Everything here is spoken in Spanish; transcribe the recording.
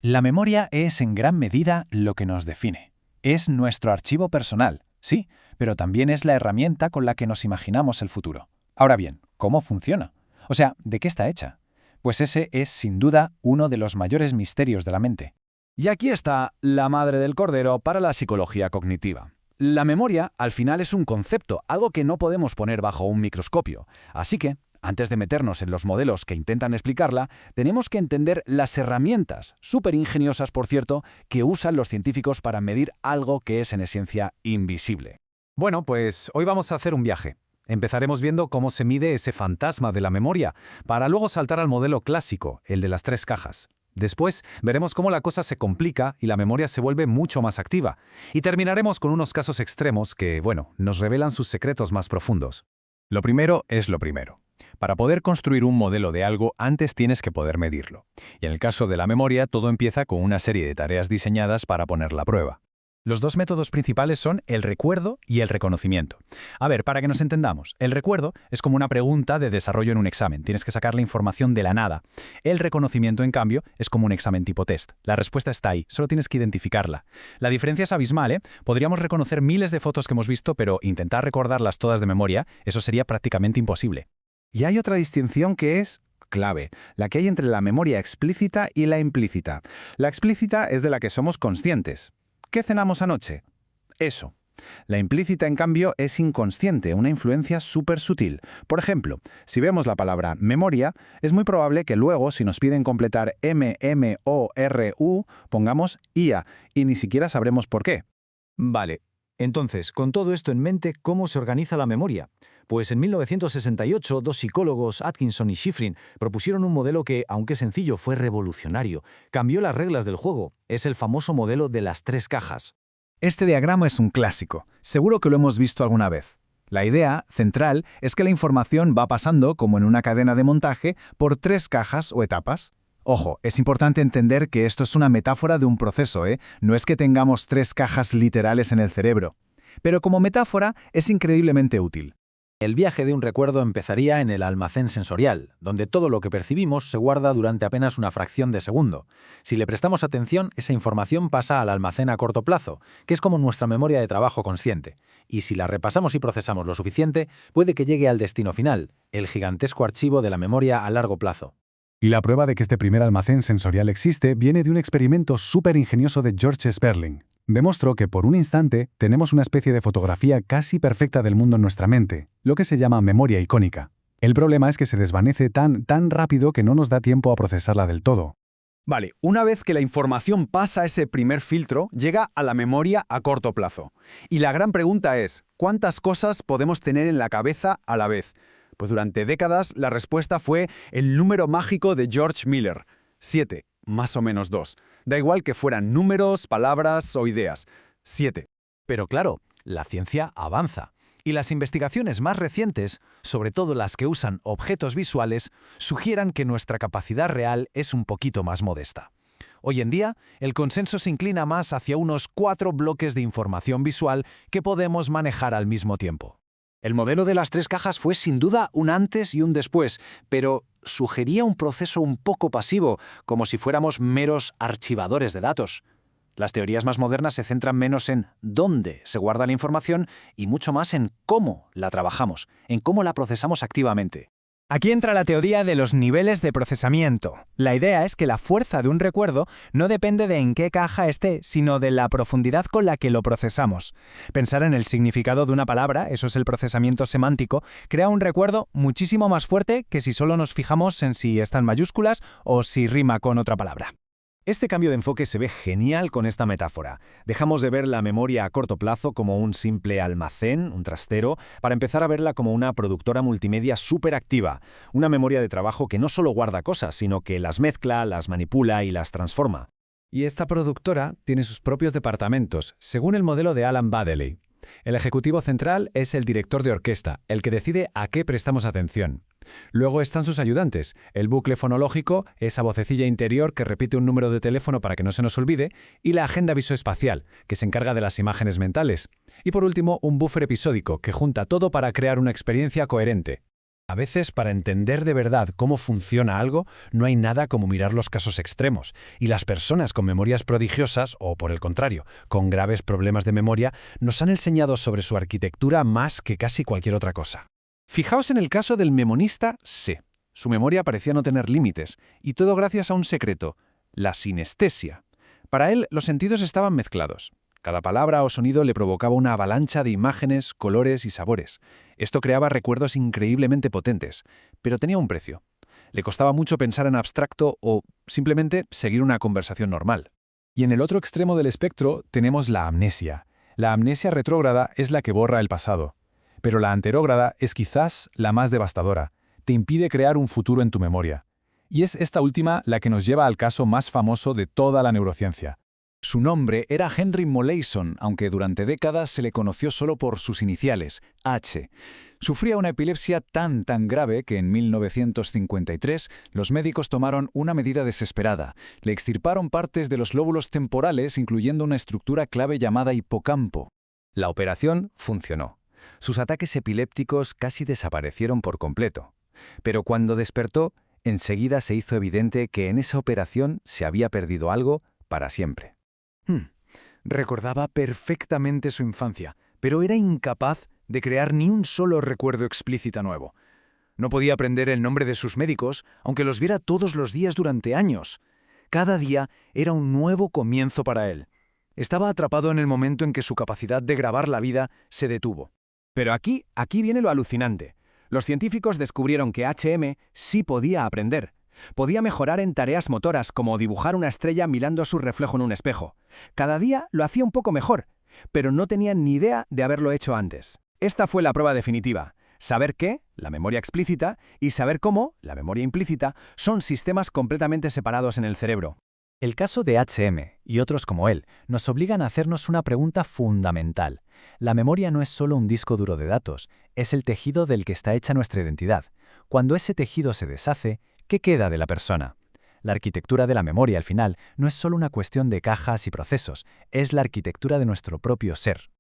La memoria es en gran medida lo que nos define. Es nuestro archivo personal, sí, pero también es la herramienta con la que nos imaginamos el futuro. Ahora bien, ¿cómo funciona? O sea, ¿de qué está hecha? Pues ese es, sin duda, uno de los mayores misterios de la mente. Y aquí está la madre del cordero para la psicología cognitiva. La memoria, al final, es un concepto, algo que no podemos poner bajo un microscopio. Así que, antes de meternos en los modelos que intentan explicarla, tenemos que entender las herramientas, súper ingeniosas por cierto, que usan los científicos para medir algo que es en esencia invisible. Bueno, pues hoy vamos a hacer un viaje. Empezaremos viendo cómo se mide ese fantasma de la memoria, para luego saltar al modelo clásico, el de las 3 cajas. Después veremos cómo la cosa se complica y la memoria se vuelve mucho más activa. Y terminaremos con unos casos extremos que, nos revelan sus secretos más profundos. Lo primero es lo primero. Para poder construir un modelo de algo, antes tienes que poder medirlo. Y en el caso de la memoria, todo empieza con una serie de tareas diseñadas para ponerla a prueba. Los dos métodos principales son el recuerdo y el reconocimiento. A ver, para que nos entendamos, el recuerdo es como una pregunta de desarrollo en un examen. Tienes que sacar la información de la nada. El reconocimiento, en cambio, es como un examen tipo test. La respuesta está ahí, solo tienes que identificarla. La diferencia es abismal, ¿eh? Podríamos reconocer miles de fotos que hemos visto, pero intentar recordarlas todas de memoria, eso sería prácticamente imposible. Y hay otra distinción que es clave, la que hay entre la memoria explícita y la implícita. La explícita es de la que somos conscientes. ¿Qué cenamos anoche? Eso. La implícita, en cambio, es inconsciente, una influencia súper sutil. Por ejemplo, si vemos la palabra memoria, es muy probable que luego, si nos piden completar M-M-O-R-U, pongamos IA, y ni siquiera sabremos por qué. Vale, entonces, con todo esto en mente, ¿cómo se organiza la memoria? Pues en 1968, dos psicólogos, Atkinson y Shiffrin, propusieron un modelo que, aunque sencillo, fue revolucionario. Cambió las reglas del juego. Es el famoso modelo de las 3 cajas. Este diagrama es un clásico. Seguro que lo hemos visto alguna vez. La idea central es que la información va pasando, como en una cadena de montaje, por 3 cajas o etapas. Ojo, es importante entender que esto es una metáfora de un proceso, ¿eh? No es que tengamos 3 cajas literales en el cerebro. Pero como metáfora es increíblemente útil. El viaje de un recuerdo empezaría en el almacén sensorial, donde todo lo que percibimos se guarda durante apenas una fracción de segundo. Si le prestamos atención, esa información pasa al almacén a corto plazo, que es como nuestra memoria de trabajo consciente. Y si la repasamos y procesamos lo suficiente, puede que llegue al destino final, el gigantesco archivo de la memoria a largo plazo. Y la prueba de que este primer almacén sensorial existe viene de un experimento súper ingenioso de George Sperling. Demostró que por un instante tenemos una especie de fotografía casi perfecta del mundo en nuestra mente, lo que se llama memoria icónica. El problema es que se desvanece tan rápido que no nos da tiempo a procesarla del todo. Vale, una vez que la información pasa ese primer filtro, llega a la memoria a corto plazo. Y la gran pregunta es, ¿cuántas cosas podemos tener en la cabeza a la vez? Pues durante décadas la respuesta fue el número mágico de George Miller, 7. Más o menos 2. Da igual que fueran números, palabras o ideas. 7. Pero claro, la ciencia avanza. Y las investigaciones más recientes, sobre todo las que usan objetos visuales, sugieren que nuestra capacidad real es un poquito más modesta. Hoy en día, el consenso se inclina más hacia unos 4 bloques de información visual que podemos manejar al mismo tiempo. El modelo de las 3 cajas fue sin duda un antes y un después, pero sugería un proceso un poco pasivo, como si fuéramos meros archivadores de datos. Las teorías más modernas se centran menos en dónde se guarda la información y mucho más en cómo la trabajamos, en cómo la procesamos activamente. Aquí entra la teoría de los niveles de procesamiento. La idea es que la fuerza de un recuerdo no depende de en qué caja esté, sino de la profundidad con la que lo procesamos. Pensar en el significado de una palabra, eso es el procesamiento semántico, crea un recuerdo muchísimo más fuerte que si solo nos fijamos en si está en mayúsculas o si rima con otra palabra. Este cambio de enfoque se ve genial con esta metáfora. Dejamos de ver la memoria a corto plazo como un simple almacén, un trastero, para empezar a verla como una productora multimedia súper activa, una memoria de trabajo que no solo guarda cosas, sino que las mezcla, las manipula y las transforma. Y esta productora tiene sus propios departamentos, según el modelo de Alan Baddeley. El ejecutivo central es el director de orquesta, el que decide a qué prestamos atención. Luego están sus ayudantes. El bucle fonológico, esa vocecilla interior que repite un número de teléfono para que no se nos olvide, y la agenda visoespacial, que se encarga de las imágenes mentales. Y por último, un buffer episódico, que junta todo para crear una experiencia coherente. A veces, para entender de verdad cómo funciona algo, no hay nada como mirar los casos extremos, y las personas con memorias prodigiosas, o por el contrario, con graves problemas de memoria, nos han enseñado sobre su arquitectura más que casi cualquier otra cosa. Fijaos en el caso del memonista C. Su memoria parecía no tener límites, y todo gracias a un secreto, la sinestesia. Para él, los sentidos estaban mezclados. Cada palabra o sonido le provocaba una avalancha de imágenes, colores y sabores. Esto creaba recuerdos increíblemente potentes, pero tenía un precio. Le costaba mucho pensar en abstracto o simplemente seguir una conversación normal. Y en el otro extremo del espectro tenemos la amnesia. La amnesia retrógrada es la que borra el pasado, pero la anterógrada es quizás la más devastadora. Te impide crear un futuro en tu memoria. Y es esta última la que nos lleva al caso más famoso de toda la neurociencia. Su nombre era Henry Molaison, aunque durante décadas se le conoció solo por sus iniciales, H. Sufría una epilepsia tan grave que en 1953 los médicos tomaron una medida desesperada. Le extirparon partes de los lóbulos temporales, incluyendo una estructura clave llamada hipocampo. La operación funcionó. Sus ataques epilépticos casi desaparecieron por completo. Pero cuando despertó, enseguida se hizo evidente que en esa operación se había perdido algo para siempre. Recordaba perfectamente su infancia, pero era incapaz de crear ni un solo recuerdo explícito nuevo. No podía aprender el nombre de sus médicos, aunque los viera todos los días durante años. Cada día era un nuevo comienzo para él. Estaba atrapado en el momento en que su capacidad de grabar la vida se detuvo. Pero aquí viene lo alucinante. Los científicos descubrieron que HM sí podía aprender. Podía mejorar en tareas motoras como dibujar una estrella mirando su reflejo en un espejo. Cada día lo hacía un poco mejor, pero no tenían ni idea de haberlo hecho antes. Esta fue la prueba definitiva. Saber qué, la memoria explícita, y saber cómo, la memoria implícita, son sistemas completamente separados en el cerebro. El caso de HM y otros como él nos obligan a hacernos una pregunta fundamental. La memoria no es solo un disco duro de datos, es el tejido del que está hecha nuestra identidad. Cuando ese tejido se deshace, ¿qué queda de la persona? La arquitectura de la memoria, al final, no es solo una cuestión de cajas y procesos, es la arquitectura de nuestro propio ser.